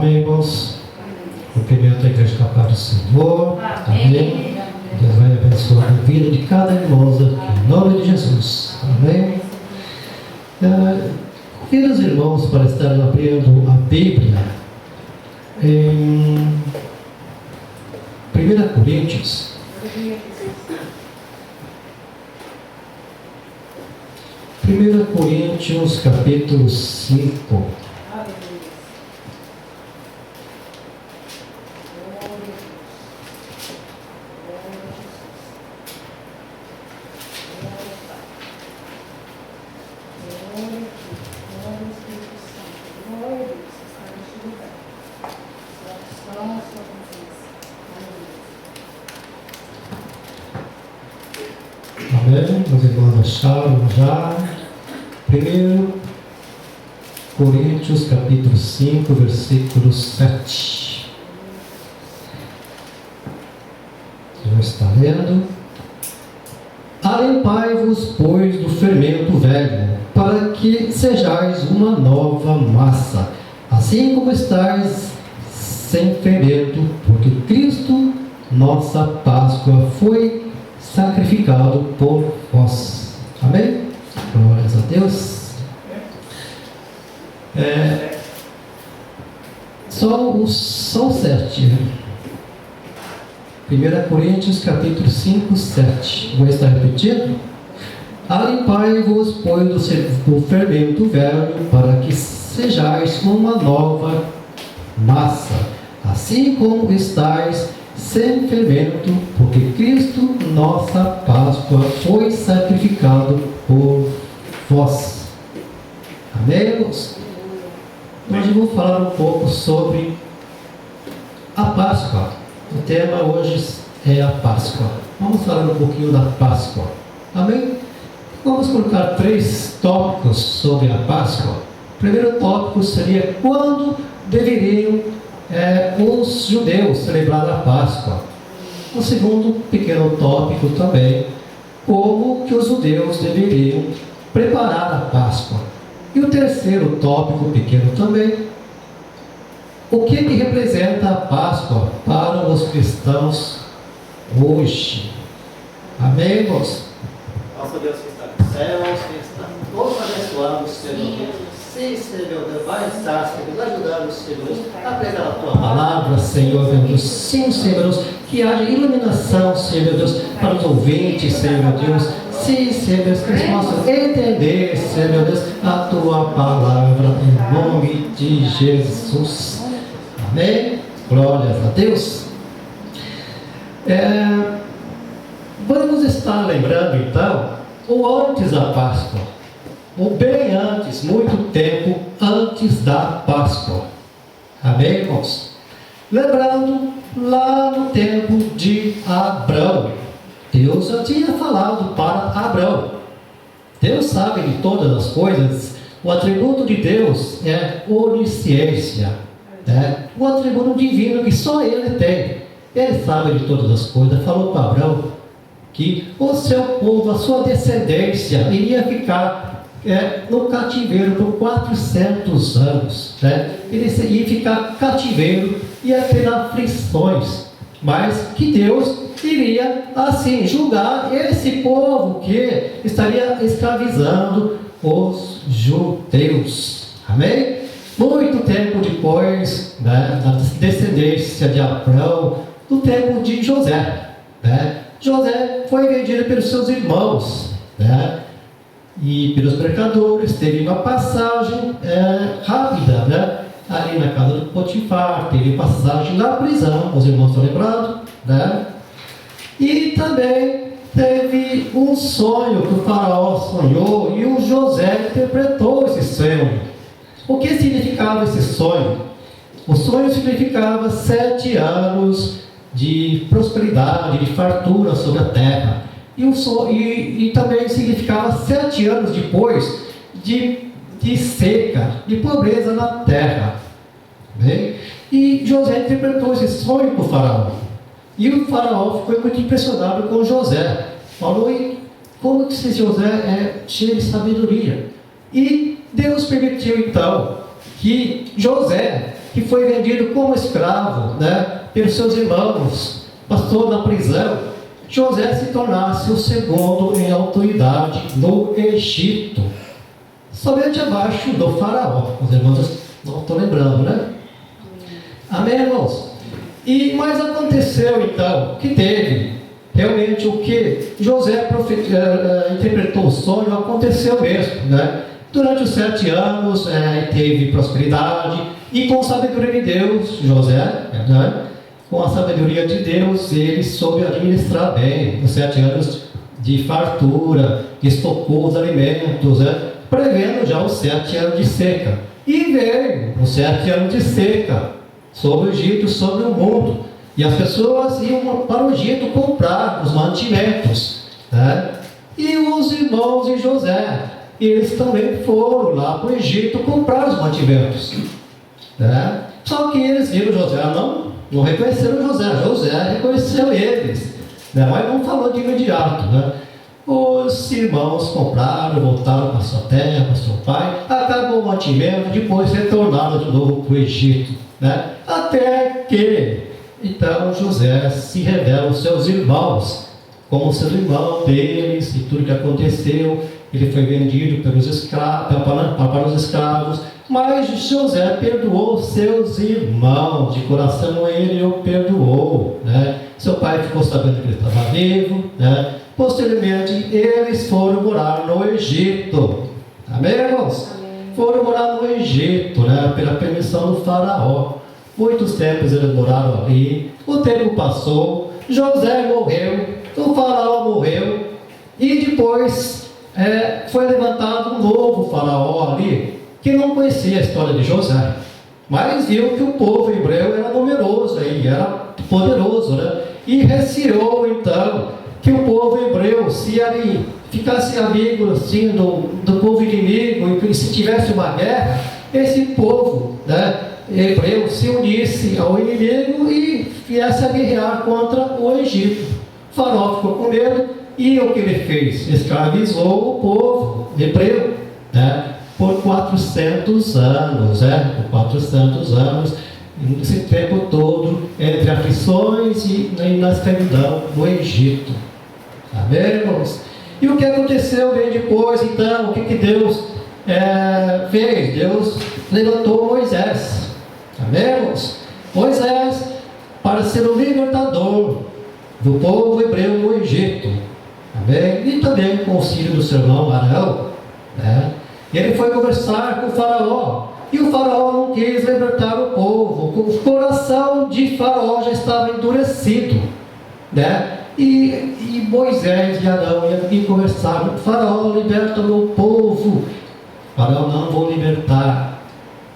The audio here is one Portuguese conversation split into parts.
Amém, irmãos? Cumprimento a igreja com a paz do Senhor. Amém. Deus vai abençoar a vida de cada irmão aqui, em nome de Jesus. Amém. Convido os irmãos para estarem abrindo a Bíblia em 1 Coríntios. 1 Coríntios, capítulo 5. Amém? Os irmãos acharam já? 1 Coríntios, capítulo 5, versículo 7. Já está lendo? Alimpai-vos, pois, do fermento velho, para que sejais uma nova massa, assim como estáis sem fermento, porque Cristo, nossa Páscoa, foi sacrificado por vós. Amém? Glórias a Deus. Só 7. 1 Coríntios capítulo 5, 7. Vou estar repetindo. Alimpai-vos, pois, do fermento velho, para que sejais uma nova massa, assim como estáis sem fermento, porque Cristo, nossa Páscoa, foi sacrificado por vós. Amém, irmãos? Hoje eu vou falar um pouco sobre a Páscoa. O tema hoje é a Páscoa. Vamos falar um pouquinho da Páscoa. Amém? Vamos colocar 3 tópicos sobre a Páscoa. O primeiro tópico seria quando deveriam os judeus celebrar a Páscoa. O segundo pequeno tópico também, como que os judeus deveriam preparar a Páscoa. E o terceiro tópico pequeno também, o que representa a Páscoa para os cristãos hoje. Amém, irmãos? Nosso Deus que está nos céus, que está todos abençoando, Senhor. Sim, Senhor Deus, vai estar, Senhor, ajudando, Senhor, a pregar a tua palavra, Senhor Deus. Sim, Senhor Deus, que haja iluminação, Senhor Deus, para os ouvintes, Senhor Deus. Sim, Senhor Deus, que eles possam entender, Senhor Deus, a tua palavra, em nome de Jesus. Amém? Glórias a Deus. Vamos estar lembrando, então, o antes da Páscoa. Ou bem antes, muito tempo antes da Páscoa. Amém, irmãos? Lembrando, lá no tempo de Abrão, Deus já tinha falado para Abrão. Deus sabe de todas as coisas. O atributo de Deus é onisciência, né? O atributo divino que só Ele tem. Ele sabe de todas as coisas. Falou para Abrão que o seu povo, a sua descendência, iria ficar no cativeiro por 400 anos, né? Ele ia ficar cativeiro, ia ter aflições, mas que Deus iria assim julgar esse povo que estaria escravizando os judeus. Amém? Muito tempo depois, né, da descendência de Abrão, do tempo de José, né? José foi vendido pelos seus irmãos, né? E pelos mercadores, teve uma passagem rápida, né? Ali na casa do Potifar, teve passagem na prisão, os irmãos estão lembrados, né? E também teve um sonho que o faraó sonhou e o José interpretou esse sonho. O que significava esse sonho? O sonho significava 7 anos de prosperidade, de fartura sobre a terra. E também significava 7 anos depois de seca, de pobreza na terra. Bem? E José interpretou esse sonho para o faraó. E o faraó ficou muito impressionado com José. Falou, e como que esse José é cheio de sabedoria? E Deus permitiu então que José que foi vendido como escravo, né, pelos seus irmãos, pastor na prisão, José se tornasse o segundo em autoridade no Egito, somente abaixo do faraó. Os irmãos não estão lembrando, né? Amém, irmãos? Mas aconteceu então que teve realmente o que José interpretou o sonho, aconteceu mesmo, né? Durante os 7 anos teve prosperidade, e com a sabedoria de Deus, José, né? Com a sabedoria de Deus, ele soube administrar bem os 7 anos de fartura, estocou os alimentos, né? Prevendo já os 7 anos de seca. E veio os 7 anos de seca sobre o Egito, sobre o mundo. E as pessoas iam para o Egito comprar os mantimentos, né? E os irmãos de José, eles também foram lá para o Egito comprar os mantimentos, né? Só que eles viram José, não reconheceram José. José reconheceu eles, né? Mas não falou de imediato, né? Os irmãos compraram, voltaram para sua terra, para seu pai, acabou o mantimento, depois retornaram de novo para o Egito, né? Até que então José se revela aos seus irmãos como sendo irmão deles, e tudo que aconteceu. Ele foi vendido pelos escravos, para os escravos, mas José perdoou seus irmãos, de coração ele o perdoou, né? Seu pai ficou sabendo que ele estava vivo, né? Posteriormente eles foram morar no Egito. Amém, irmãos? Amém. Foram morar no Egito, né? Pela permissão do faraó. Muitos tempos eles moraram ali. O tempo passou, José morreu, o faraó morreu, e depois foi levantado um novo faraó ali, que não conhecia a história de José, mas viu que o povo hebreu era numeroso aí, era poderoso, né? E receou então que o povo hebreu, se ali ficasse amigo assim do povo inimigo, e se tivesse uma guerra, esse povo, né, hebreu se unisse ao inimigo e viesse a guerrear contra o Egito. O faraó ficou com medo, e o que ele fez? Escravizou o povo hebreu, né, por 400 anos, por 400 anos, esse tempo todo, entre aflições e na escravidão no Egito. Amém, irmãos? E o que aconteceu bem depois, então? O que Deus fez? Deus levantou Moisés. Amém, irmãos? Moisés, para ser o libertador do povo hebreu no Egito. Amém? E também com o auxílio do seu irmão Arão, né? Ele foi conversar com o faraó, e o faraó não quis libertar o povo. O coração de faraó já estava endurecido, né? E Moisés e Arão iam conversar com o faraó: liberta o meu povo. Faraó: não vou libertar.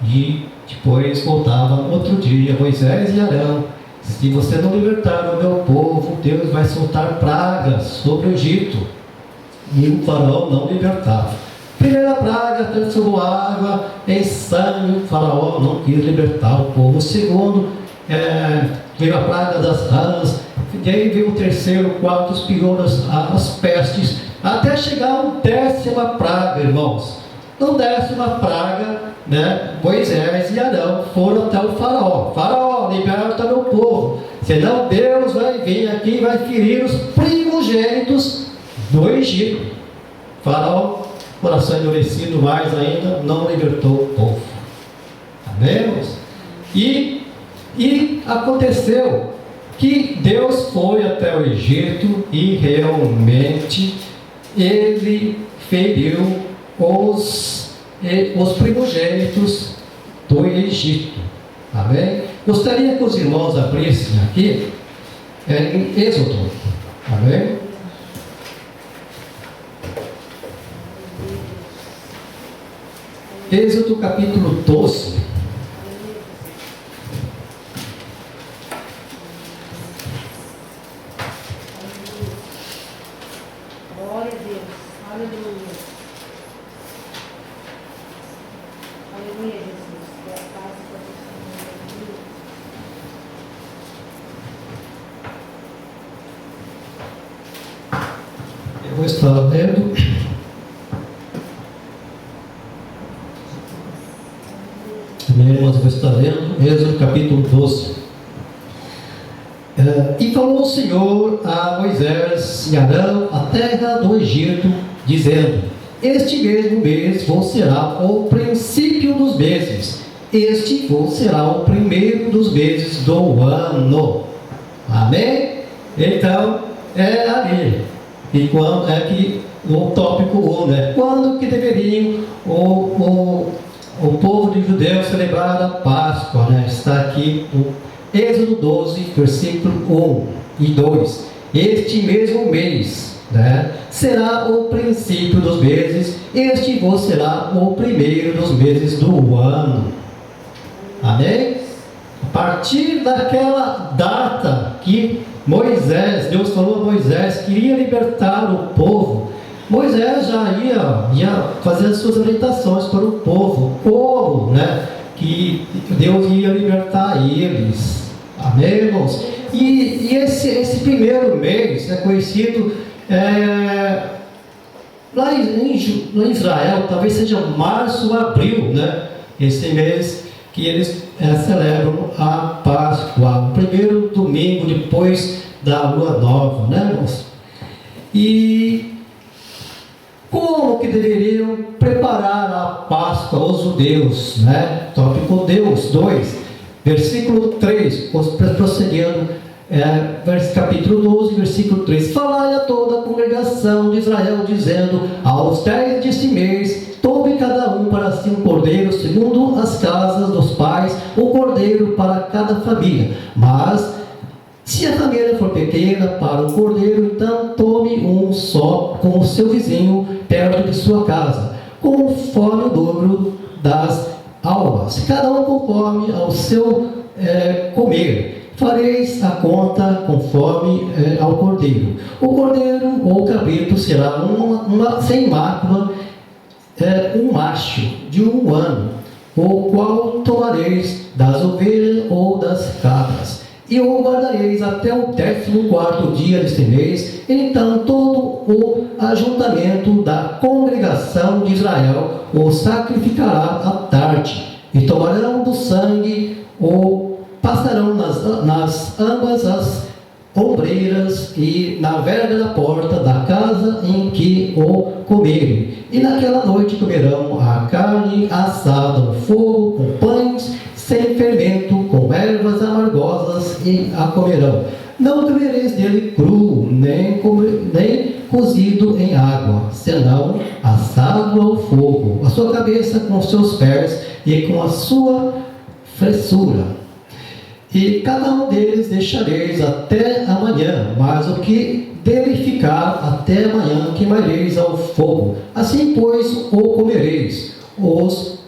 E depois voltava outro dia, Moisés e Arão: se você não libertar o meu povo, Deus vai soltar pragas sobre o Egito. E o faraó não libertava. Primeira praga transformou água em sangue. O faraó não quis libertar o povo. O segundo, veio a praga das rãs. E aí veio o terceiro, o quarto, espirrou as pestes, até chegar a 10ª praga, irmãos. Na 10ª praga, né, Moisés e Arão foram até o faraó: faraó, liberta meu povo, senão Deus vai vir aqui e vai ferir os primogênitos do Egito. Faraó, coração endurecido mais ainda, não libertou o povo. Amém, irmãos? E aconteceu que Deus foi até o Egito e realmente ele feriu os primogênitos do Egito. Amém? Gostaria que os irmãos abrissem aqui em Êxodo. Amém? Êxodo capítulo 12. Glória a Deus. Aleluia. Aleluia, Jesus. Que a paz e a proteção de Deus. Eu vou estar lendo Irmãos, eu vou estar lendo Êxodo capítulo 12. E falou o Senhor a Moisés e Arão, a terra do Egito, dizendo: este mesmo mês vos será o princípio dos meses, este vos será o primeiro dos meses do ano. Amém? Então, é ali. E quando é que o tópico 1, né? Quando que deveriam o povo de judeu celebrar a Páscoa, né? Está aqui no Êxodo 12, versículo 1 e 2. Este mesmo mês, né, será o princípio dos meses, este vos será o primeiro dos meses do ano. Amém? A partir daquela data que Deus falou a Moisés que iria libertar o povo, Moisés já ia fazer as suas orientações para o povo, né, que Deus ia libertar eles. Amém, irmãos? E esse primeiro mês é conhecido lá em Israel, talvez seja março ou abril, né? Esse mês que eles celebram a Páscoa, o primeiro domingo depois da lua nova, né, irmãos? E como que deveriam preparar a Páscoa os judeus, né? Tópico 2, versículo 3, prosseguindo, capítulo 12, versículo 3. Falai a toda a congregação de Israel, dizendo: aos 10 deste mês, tome cada um para si um cordeiro, segundo as casas dos pais, um cordeiro para cada família. Mas se a família for pequena para o cordeiro, então tome um só com o seu vizinho perto de sua casa, conforme o número das almas, cada um conforme ao seu comer. Fareis a conta conforme ao cordeiro. O cordeiro ou cabrito será sem mácula, um macho de 1 ano, o qual tomareis das ovelhas ou das cabras, e o guardareis até o 14º dia deste mês. Então todo o ajuntamento da congregação de Israel o sacrificará à tarde, e tomarão do sangue, o passarão nas ambas as ombreiras e na verga da porta da casa em que o comerem. E naquela noite comerão a carne assada no fogo, com pães sem fermento, com ervas amargosas, e a comerão. Não comereis dele cru, nem cozido em água, senão assado ao fogo, a sua cabeça com os seus pés e com a sua fressura. E cada um deles deixareis até amanhã, mas o que dele ficar até amanhã queimareis ao fogo. Assim, pois, o comereis, os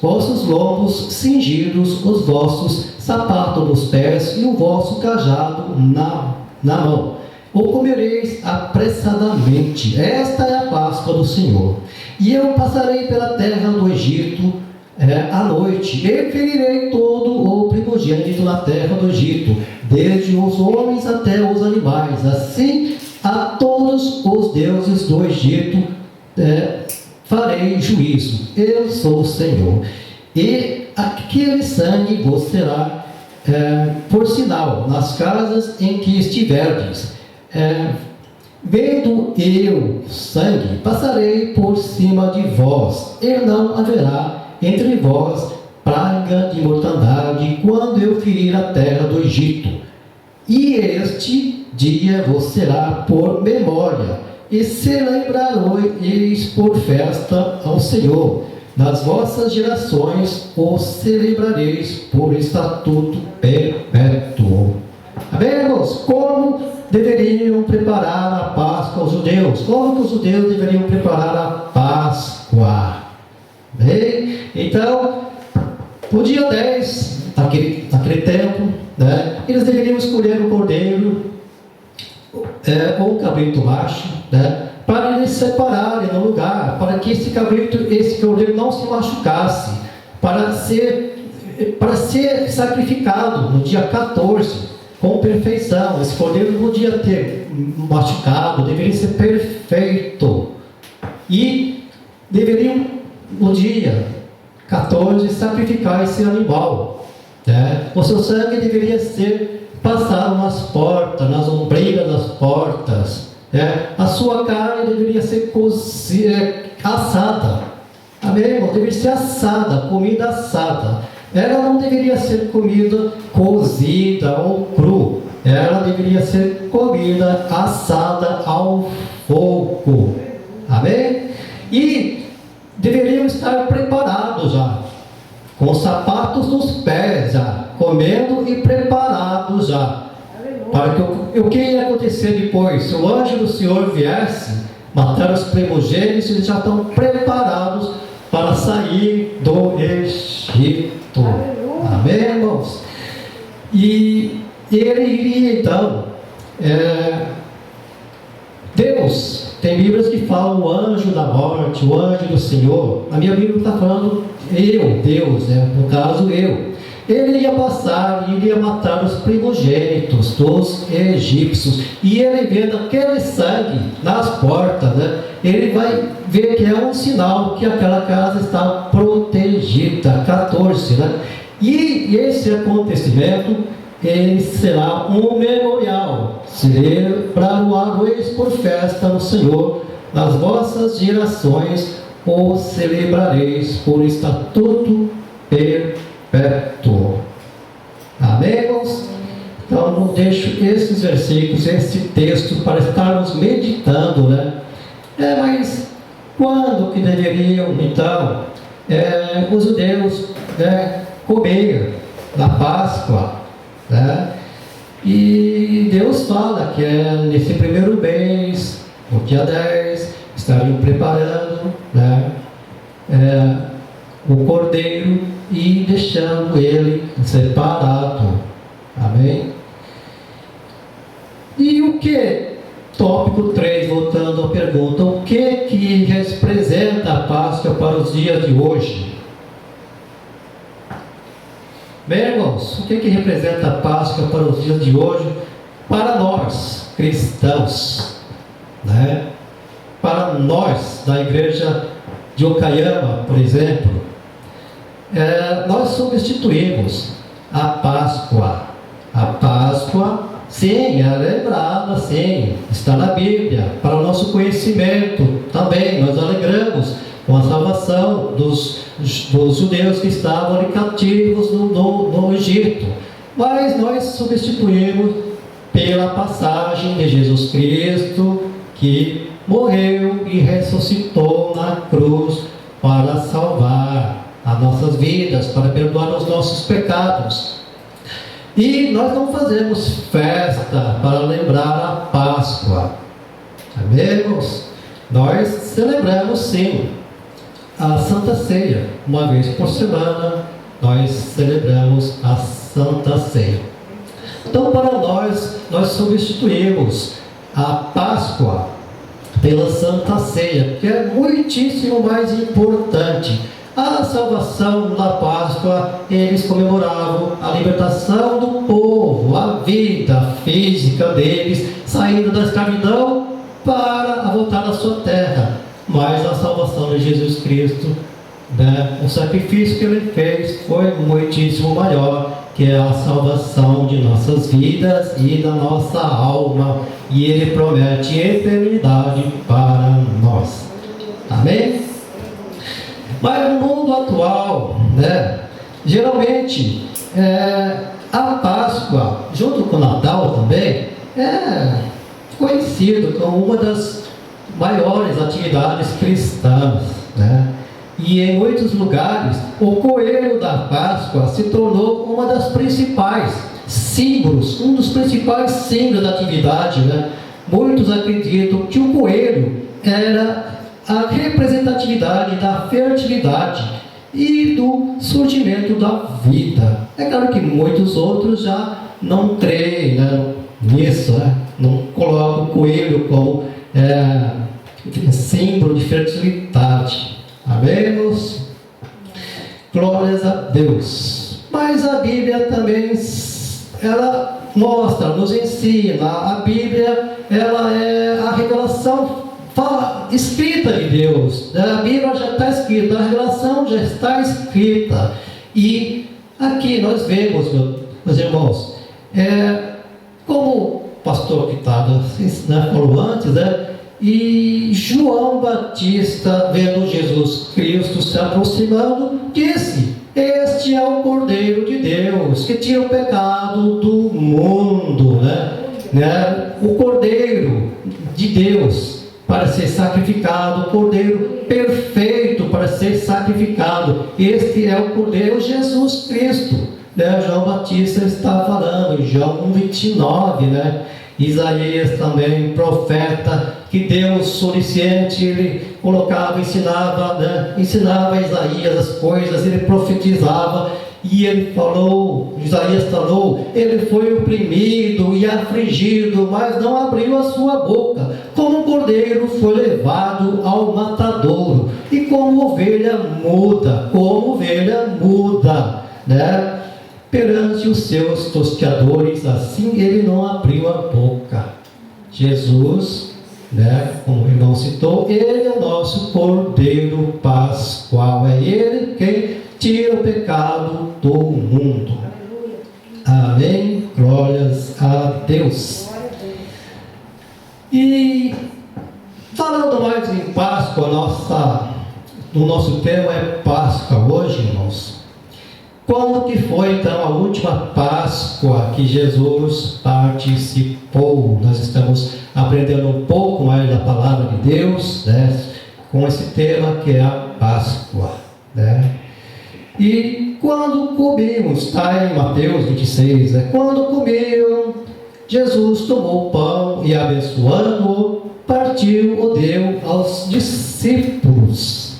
vossos lombos cingidos, os vossos sapatos nos pés e o vosso cajado na mão. O comereis apressadamente. Esta é a Páscoa do Senhor. E eu passarei pela terra do Egito à noite, e ferirei todo o primogênito na terra do Egito, desde os homens até os animais. Assim, a todos os deuses do Egito farei juízo. Eu sou o Senhor. E aquele sangue vos será por sinal nas casas em que estiverdes. Vendo eu sangue, passarei por cima de vós, e não haverá entre vós praga de mortandade, quando eu ferir a terra do Egito. E este dia vos será por memória, e celebrareis por festa ao Senhor. Nas vossas gerações o celebrareis por estatuto perpétuo. Amém, irmãos? Como deveriam preparar a Páscoa aos judeus? Como que os judeus deveriam preparar a Páscoa? Bem, então, no dia 10, naquele tempo, né, eles deveriam escolher um cordeiro ou um cabrito macho, né, para eles separarem no lugar, para que esse cordeiro não se machucasse, para ser sacrificado no dia 14, com perfeição. Esse cordeiro não podia ter machucado, deveria ser perfeito. E deveriam, no dia 14, sacrificar esse animal, né? O seu sangue deveria ser passado nas portas, nas ombreiras das portas, né? A sua carne deveria ser assada, amém, irmão? Deveria ser assada, comida assada. Ela não deveria ser comida cozida ou cru, ela deveria ser comida assada ao fogo, amém? E deveriam estar preparados já, com os sapatos nos pés já, comendo e preparados já, para que o que ia acontecer depois? Se o anjo do Senhor viesse matar os primogênitos, eles já estão preparados para sair do Egito. Amém, irmãos? E ele iria então, Deus, tem Bíblias que falam o anjo da morte, o anjo do Senhor. A minha Bíblia está falando Deus, no caso eu. Ele ia passar e iria matar os primogênitos dos egípcios. E ele vendo aquele sangue nas portas, né? Ele vai ver que é um sinal que aquela casa está protegida. 14, né? E esse acontecimento, ele será um memorial. Celebrar-o-eis por festa no Senhor, nas vossas gerações o celebrareis por estatuto perpétuo. Amém, irmãos? Então, não deixo esses versículos, esse texto, para estarmos meditando, né? Mas quando que deveriam, então, os judeus, comer na Páscoa, né? E Deus fala que nesse primeiro mês, no dia 10, estariam preparando, né, o cordeiro e deixando ele separado. Amém? E o que? Tópico 3, voltando à pergunta, o que representa a Páscoa para os dias de hoje? Bem, irmãos, o que representa a Páscoa para os dias de hoje? Para nós, cristãos, né? Para nós, da igreja de Okayama, por exemplo, nós substituímos a Páscoa. A Páscoa, sim, é lembrada, sim, está na Bíblia, para o nosso conhecimento também. Nós alegramos com a salvação dos judeus que estavam ali cativos no Egito. Mas nós substituímos pela passagem de Jesus Cristo, que morreu e ressuscitou na cruz para salvar as nossas vidas, para perdoar os nossos pecados. E nós não fazemos festa para lembrar a Páscoa. Amigos, nós celebramos sim a Santa Ceia. Uma vez por semana nós celebramos a Santa Ceia. Então, para nós substituímos a Páscoa pela Santa Ceia, que é muitíssimo mais importante. A salvação da Páscoa, eles comemoravam a libertação do povo, a vida física deles, saindo da escravidão para voltar à sua terra. Mas a salvação de Jesus Cristo, né, o sacrifício que ele fez foi muitíssimo maior, que é a salvação de nossas vidas e da nossa alma, e ele promete eternidade para nós. Amém? Mas no mundo atual, né, geralmente a Páscoa, junto com o Natal também, é conhecido como uma das maiores atividades cristãs, né? E em muitos lugares, o coelho da Páscoa se tornou uma das principais símbolos, um dos principais símbolos da atividade, né? Muitos acreditam que o coelho era a representatividade da fertilidade e do surgimento da vida. É claro que muitos outros já não creem, né, nisso, né? Não colocam o coelho como símbolo de fertilidade. Amém? Glórias a Deus. Mas a Bíblia também, ela mostra, nos ensina. A Bíblia, ela é a revelação escrita de Deus, a Bíblia já está escrita, a revelação já está escrita. E aqui nós vemos, meus irmãos, como o pastor Pitado falou antes, e João Batista, vendo Jesus Cristo se aproximando, disse: este é o Cordeiro de Deus, que tira o pecado do mundo, o Cordeiro de Deus para ser sacrificado, o Cordeiro perfeito para ser sacrificado. Este é o Cordeiro Jesus Cristo. João Batista está falando em João 1:29, Isaías também, profeta, que Deus onisciente, ele colocava, ensinava a Isaías as coisas, ele profetizava, e ele falou, Isaías falou, ele foi oprimido e afligido, mas não abriu a sua boca, como um cordeiro foi levado ao matadouro, e como ovelha muda, perante os seus tosqueadores, assim ele não abriu a boca. Jesus, como o irmão citou, ele é o nosso Cordeiro Pascual, é ele quem tira o pecado do mundo. Amém? Glórias a Deus. E falando mais em Páscoa, o nosso tema é Páscoa hoje, irmãos. Quando que foi então a última Páscoa que Jesus participou? Nós estamos aprendendo um pouco mais da palavra de Deus, com esse tema que é a Páscoa, E quando comimos, está em Mateus 26, quando comiam, Jesus tomou o pão e, abençoando-o, partiu o deu aos discípulos,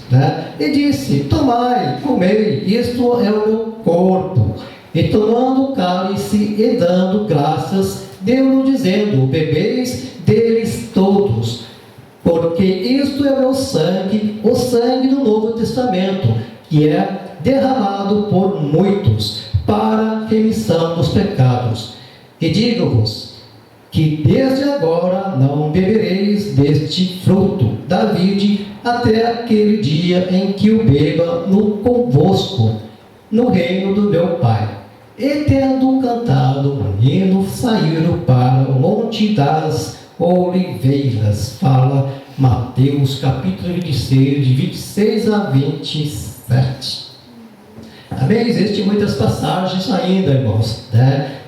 e disse: tomai, comei, isto é o meu corpo. E tomando o cálice e dando graças, deu-lhe dizendo: bebeis deles todos, porque isto é o meu sangue, o sangue do Novo Testamento, que é derramado por muitos para remissão dos pecados. E digo-vos que desde agora não bebereis deste fruto da vide, até aquele dia em que o beba convosco no reino do meu Pai. E tendo cantado um hino, saíram para o Monte das Oliveiras. Fala Mateus capítulo 26, de 26 a 27. Também existem muitas passagens ainda, irmãos,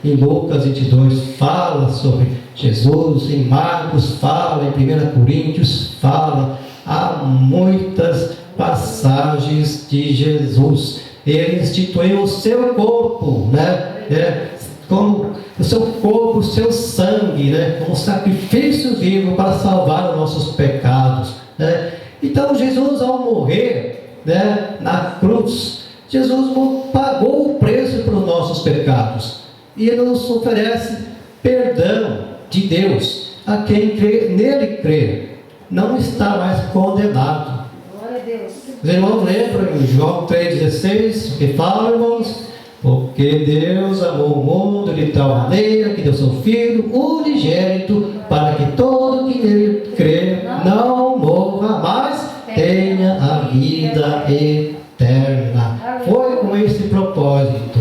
Em Lucas 22 fala sobre Jesus, em Marcos fala, em 1 Coríntios fala. Há muitas passagens de Jesus. Ele instituiu o seu corpo, como o seu corpo, o seu sangue, como sacrifício vivo para salvar os nossos pecados, Então Jesus, ao morrer, na cruz, Jesus pagou o preço para os nossos pecados, e Ele nos oferece perdão de Deus a quem nele crê. Não está mais condenado. Glória a Deus. Os irmãos lembram em João 3,16 que fala, irmãos: porque Deus amou o mundo de tal maneira que deu seu Filho unigênito, para que todo que nele crê não morra, mas tenha a vida eterna. Foi com esse propósito,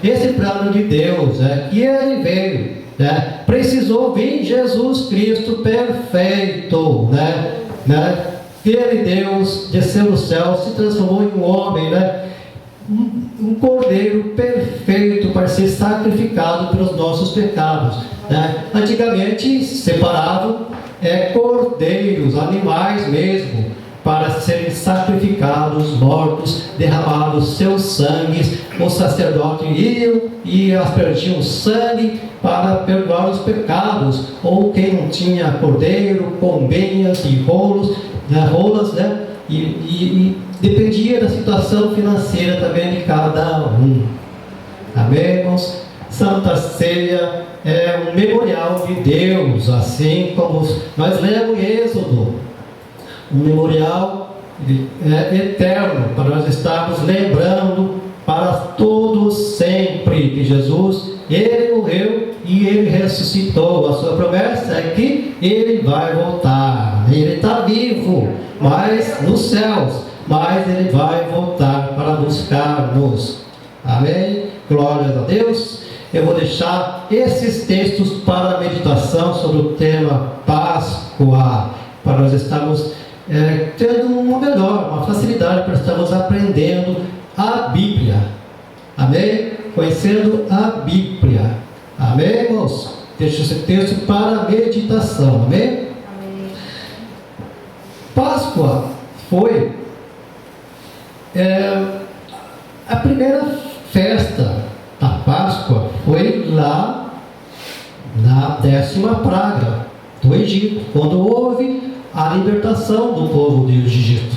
esse plano de Deus, que Ele veio. Precisou vir Jesus Cristo perfeito, Ele, Deus, desceu do céu, se transformou em um homem, um cordeiro perfeito para ser sacrificado pelos nossos pecados, Antigamente separavam cordeiros, animais mesmo, para serem sacrificados, mortos, derramados seus sangues. Os sacerdotes iam e aspergiam sangue para perdoar os pecados, ou quem não tinha cordeiro, pombinhas e rolas, e dependia da situação financeira também de cada um. Amém, irmãos? Santa Ceia é um memorial de Deus, assim como nós lemos em Êxodo, um memorial eterno, para nós estarmos lembrando para todos sempre que Jesus, Ele morreu e Ele ressuscitou. A sua promessa é que Ele vai voltar. Ele está vivo, mas nos céus, mas Ele vai voltar para buscar-nos. Amém? Glórias a Deus. Eu vou deixar esses textos para a meditação sobre o tema Páscoa, para nós estarmos tendo uma facilidade para estarmos aprendendo a Bíblia. Amém? Conhecendo a Bíblia. Amém, irmãos? Deixo esse texto para a meditação. Amém? Amém. Páscoa foi a primeira festa da Páscoa, foi lá na 10ª praga do Egito, quando houve a libertação do povo do Egito.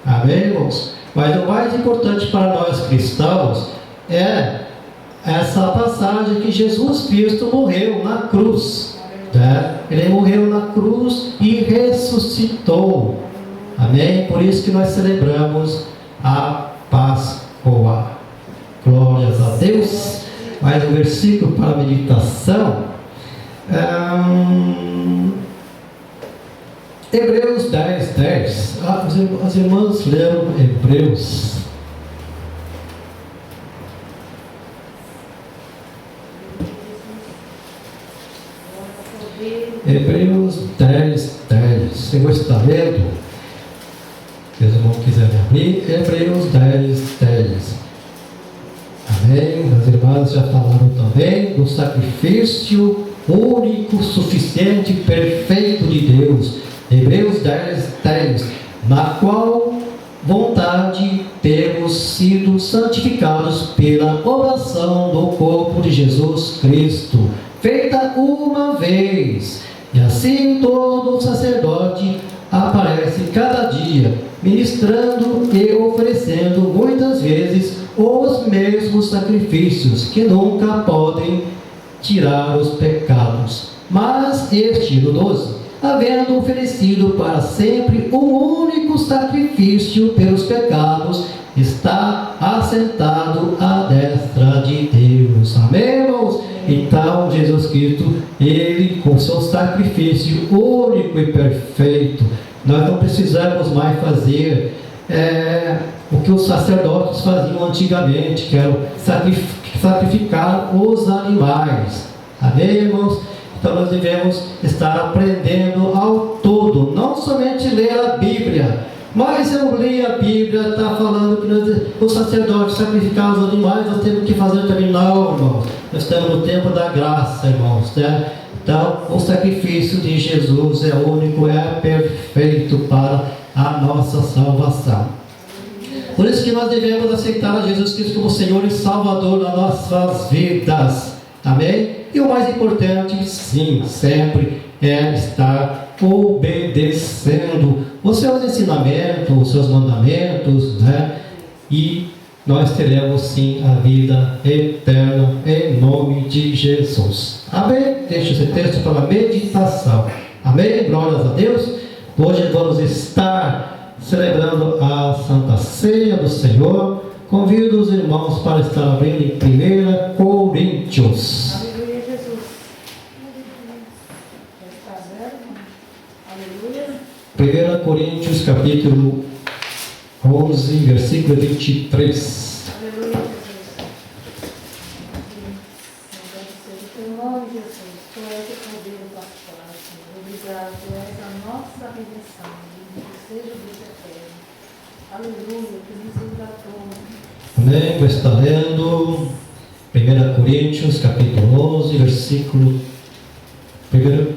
Amém, irmãos? Mas o mais importante para nós cristãos é essa passagem que Jesus Cristo morreu na cruz. Né? Ele morreu na cruz e ressuscitou. Amém? Por isso que nós celebramos a Páscoa. Glórias a Deus. Mais um versículo para a meditação. Hebreus 10:10. As irmãs leram Hebreus. Hebreus 10:10. Se você está lendo, se os irmãos quiserem abrir, Hebreus 10:10. Amém? As irmãs já falaram também do sacrifício único, suficiente, perfeito de Deus. Hebreus 10:10. Na qual vontade temos sido santificados pela oração do corpo de Jesus Cristo, feita uma vez, e assim todo sacerdote aparece cada dia, ministrando e oferecendo muitas vezes os mesmos sacrifícios, que nunca podem tirar os pecados. Mas este, no 12, havendo oferecido para sempre um único sacrifício pelos pecados, está assentado à destra de Deus. Amém, irmãos? Então, Jesus Cristo, Ele, com seu sacrifício único e perfeito, nós não precisamos mais fazer o que os sacerdotes faziam antigamente, que era sacrificar os animais. Amém, irmãos? Então nós devemos estar aprendendo ao todo, não somente ler a Bíblia. Mas eu li a Bíblia, está falando que os sacerdotes sacrificavam os animais, nós temos que fazer também. Não, irmãos. Nós estamos no tempo da graça, irmãos. Né? Então, o sacrifício de Jesus é único, é perfeito para a nossa salvação. Por isso que nós devemos aceitar a Jesus Cristo como Senhor e Salvador das nossas vidas. Amém? E o mais importante, sim, sempre é estar obedecendo os seus ensinamentos, os seus mandamentos, né? E nós teremos sim a vida eterna em nome de Jesus. Amém? Deixo esse texto para a meditação. Amém? Glórias a Deus. Hoje vamos estar celebrando a Santa Ceia do Senhor. Convido os irmãos para estar abrindo em 1 Coríntios. Aleluia, Jesus. Já está aberto? Aleluia. 1 Coríntios, capítulo 11, versículo 23. Aleluia, Jesus. Louvado seja o teu nome, Jesus. Tu és o poder pastor, Senhor. Obrigado, tu és a nossa redenção. Bendito seja o Deus eterno. Aleluia, que nos engatou. Amém? Vou estar lendo 1 Coríntios, capítulo 11, versículo 1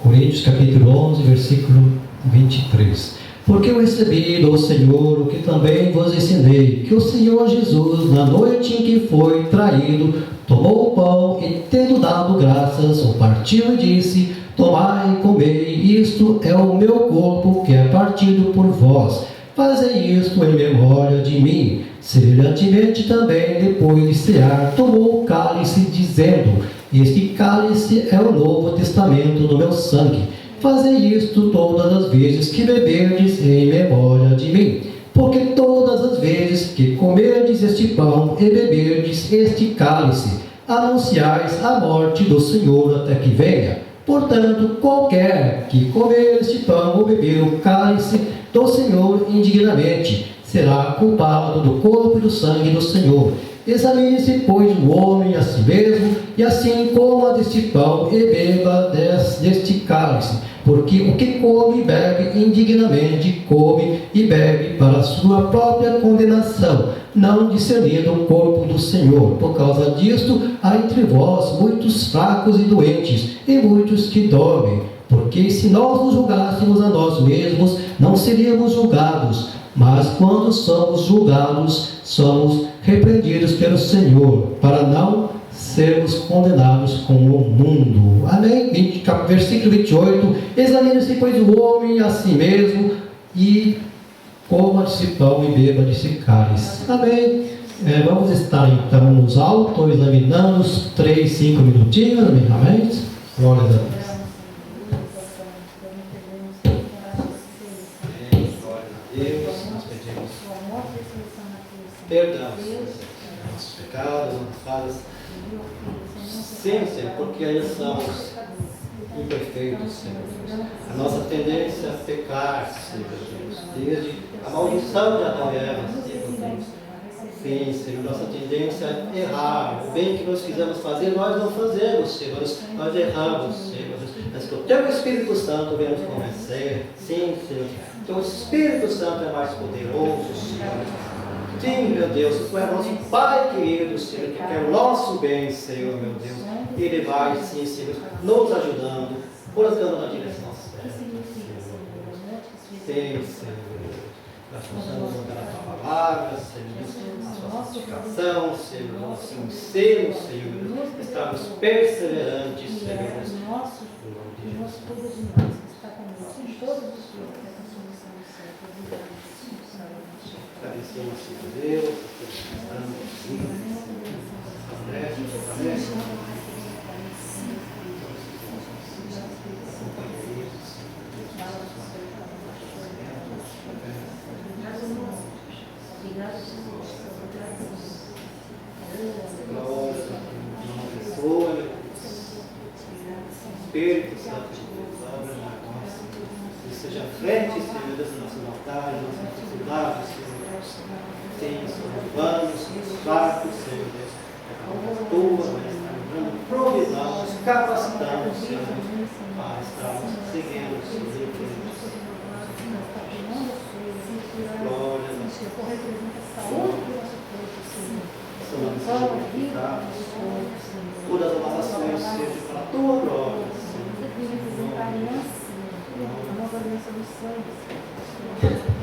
Coríntios, capítulo 11, versículo 23. Porque eu recebi do Senhor o que também vos ensinei, que o Senhor Jesus, na noite em que foi traído, tomou o pão e, tendo dado graças, o partiu e disse: tomai e comei, isto é o meu corpo que é partido por vós. Fazei isto em memória de mim. Semelhantemente também, depois de cear, tomou o cálice, dizendo: este cálice é o novo testamento no meu sangue. Fazei isto todas as vezes que beberdes em memória de mim. Porque todas as vezes que comerdes este pão e beberdes este cálice, anunciais a morte do Senhor até que venha. Portanto, qualquer que comer este pão ou beber o cálice do Senhor indignamente será culpado do corpo e do sangue do Senhor. Examine-se, pois, o homem a si mesmo, e assim coma deste pão e beba deste cálice. Porque o que come e bebe indignamente, come e bebe para a sua própria condenação, não discernindo o corpo do Senhor. Por causa disto, há entre vós muitos fracos e doentes, e muitos que dormem. Porque se nós nos julgássemos a nós mesmos, não seríamos julgados. Mas quando somos julgados, somos repreendidos pelo Senhor, para não sermos condenados com o mundo. Amém? Versículo 28. Examine-se, pois, o homem a si mesmo, e coma desse pão e beba desse cálice. Amém? Vamos estar então nos autoexaminando os 3, 5 minutinhos. Amém? Glória a Deus. Perdão pelos nossos pecados, nossas falhas. Sim, Senhor, porque ainda somos imperfeitos, Senhor. A nossa tendência a pecar, Senhor Deus, desde a maldição de Adão e Eva, Senhor Deus. Sim, Senhor, nossa tendência a errar. O bem que nós quisemos fazer, nós não fazemos, Senhor. Nós erramos, Senhor. Mas que o Teu Espírito Santo venha nos convencer. Sim, Senhor. O Teu Espírito Santo é mais poderoso, Senhor. Sim, meu Deus, Tu és nosso Pai querido, Senhor, que quer o nosso bem, Senhor, meu Deus. Ele vai, sim, Senhor, nos ajudando, colocando na direção certa. Sim, Senhor. Nós possamos ouvir a Tua palavra, Senhor, a Sua santificação, Senhor, nosso ensino, Senhor. Estamos perseverantes, Senhor. Agradecemos, Senhor Deus, por Espírito Santo de Deus, obra na nós, que seja frente, Senhor, das nossas vontades, das nossas dificuldades, Senhor. Sim, somos vanos, somos fracos, Senhor Deus. A Tua, mas estamos dando provisão, nos capacitando, Senhor, para estarmos seguindo, Senhor. Glória a Deus. Somos santificados. Todas as nossas ações sejam para a Tua glória,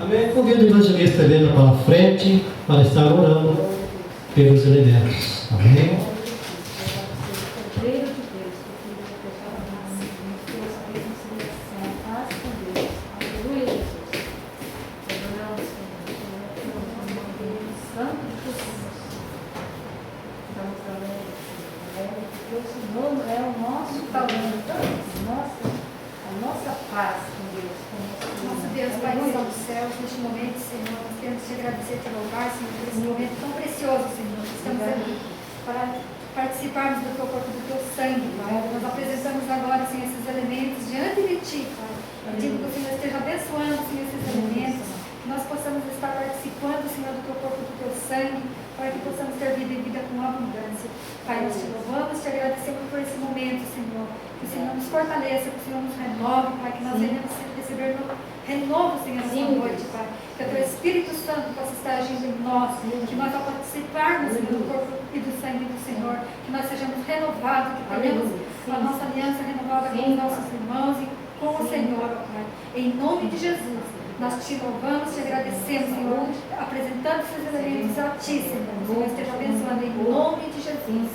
Amém. Convido o evangelista Helena para a frente para estar orando pelos elementos. Amém. Nós te louvamos, te agradecemos, Senhor, apresentando esses elementos a Ti, Senhor. Que Senhor esteja abençoando em nome de Jesus.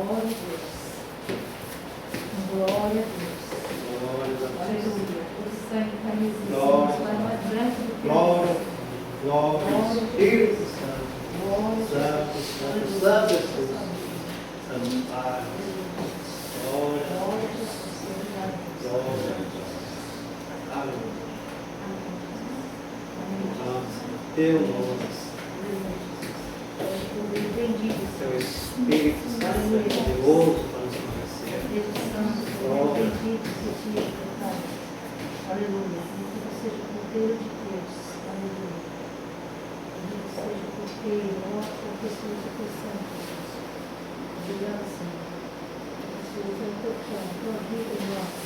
Glória a Deus. Glória a Deus. Aleluia. O sangue está resistente, vai mais branco do que Glória, glória, Espírito Santo. glória. Santo, Santo, Santo Jesus. Santo Pai. Glória, Glória a Jesus. Obrigado. glória. Aleluia. Nossa, teu nome, Bendito teu Espírito Santo é poderoso para nos conhecer. Deus Santo, bendito seja o Pai. Aleluia. Bendito seja o Cordeiro de Deus. Aleluia. Bendito seja o Cordeiro, nossa pessoa de proteção, Jesus. Obrigado, Senhor. Jesus é o teu plano, a tua vida, nossa.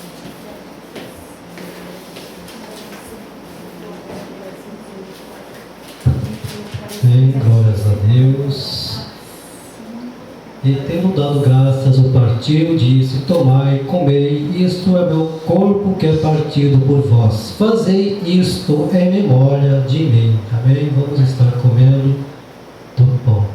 Bem, glórias a Deus. E tendo dado graças, o partiu, disse: Tomai, comei, isto é meu corpo que é partido por vós. Fazei isto em memória de mim. Amém? Vamos estar comendo do pão.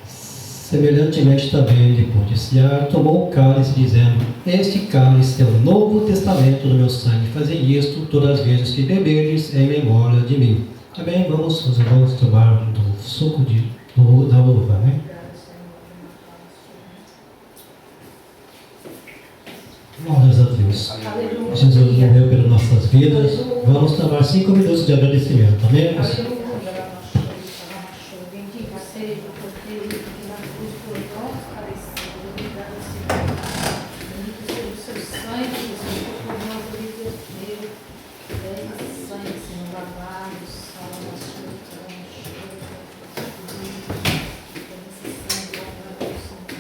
Semelhantemente também, depois de cear, tomou o cálice, dizendo: Este cálice é o novo testamento do meu sangue. Fazei isto todas as vezes que beberdes em memória de mim. Amém? Vamos, os irmãos, tomar do suco da uva. Amém? Glórias a Deus. Aleluia. Jesus morreu pelas nossas vidas. Vamos tomar 5 minutos de agradecimento. Amém? Aleluia. Bendito seja o Cordeiro que na cruz por nós padeceu. Obrigado, Senhor. Bendito seja o seu sangue, Jesus, que por nós ele verteu. Esse sangue, Senhor, lavado, salva, chuta, esse sangue lavado, Senhor,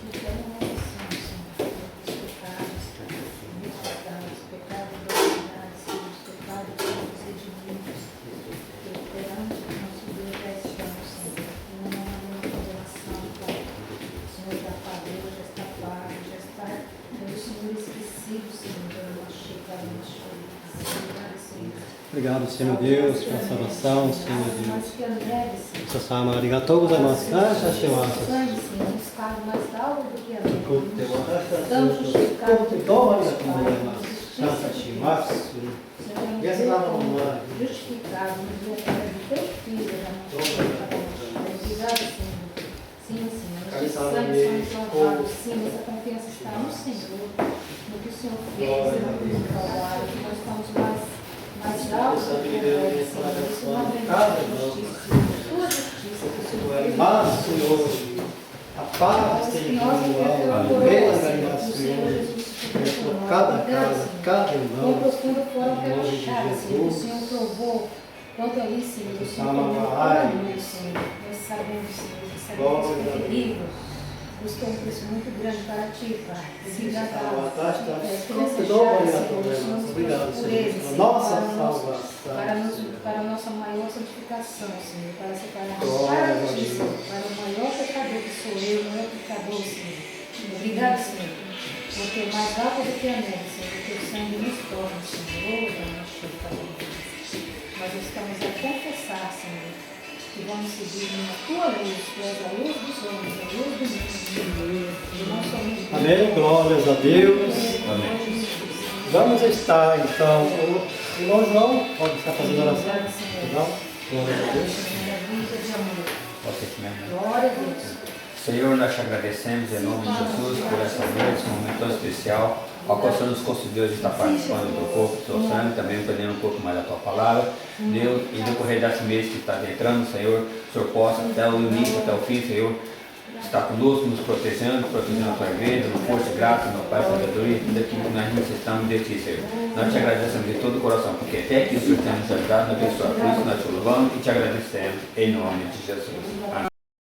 que é uma oração, Senhor, os pecados, os pecados da humanidade, Senhor, os pecados dos redimidos, perante o nosso Deus já estamos, Senhor, e não há nenhuma condenação, Pai. O Senhor já pagou, já está pago, já está pelo Senhor esquecido, Senhor, pela nossa chegada, obrigado, Senhor. Obrigado, Senhor Deus, pela salvação, Senhor Deus. Mais que a neve, Senhor. さまありがとうございます。感謝します。 Sangue, Senhor, um escalo mais alto do que a neve. 作って私たち Estamos を justificados 作ってどうもありがとうございます。感謝します。 Senhor, Yes, Lord. justificado no dia do teu filho, da nossa vida. Obrigado, Senhor. Sim, Senhor. Esse sangue somos lavados, sim, essa confiança está no Senhor, no que o Senhor fez na cruz do Calvário, que nós estamos mais altos do que a neve, Senhor. Isso não vem da justiça, Senhor. Tua justiça, que o Senhor fez. Mas, Senhor, a paz tem comunhão, a bela Senhor, por cada casa, cada Quão irmão, profundo foram em nome de pecados, Senhor. O Jesus. Senhor provou quanto a isso, Senhor. O Senhor provou toda noite, Senhor. Nós sabemos, Senhor, que sabemos que é terrível. Buscou um preço muito grande para ti, Pai. Obrigado, Obrigado, Senhor, pela nossa salvação. para a nossa maior santificação, Senhor, para separar Glória para a ti, Deus. Senhor, para o maior pecador que sou eu, o maior pecador, Senhor. Obrigado, Senhor, porque mais alto do que a neve, Senhor, o teu sangue nos torna, Senhor. Nós estamos a confessar, Senhor, que vamos seguir na tua luz, tu és a luz dos homens, a luz do mundo, e não somente do Amém, glórias a Deus. Amém. Vamos estar, então, o irmão João pode estar fazendo oração. Não? Glória a Deus. Glória a Deus. Senhor, nós te agradecemos em nome de Jesus por essa noite, esse momento tão especial, ao qual o Senhor nos concedeu de estar participando do corpo do seu sangue, também entendendo um pouco mais da tua palavra. Deus, e no correr desse mês que está entrando, Senhor, o Senhor possa, até o início, até o fim, Senhor, estar conosco, nos protegendo a tua igreja, no força e graça, meu Pai, sabedoria, tudo aquilo que nós necessitamos de ti, Senhor. Nós te agradecemos de todo o coração, porque até aqui o Senhor tem nos ajudado na pessoa Cristo, nós te louvamos e te agradecemos, em nome de Jesus. Amém.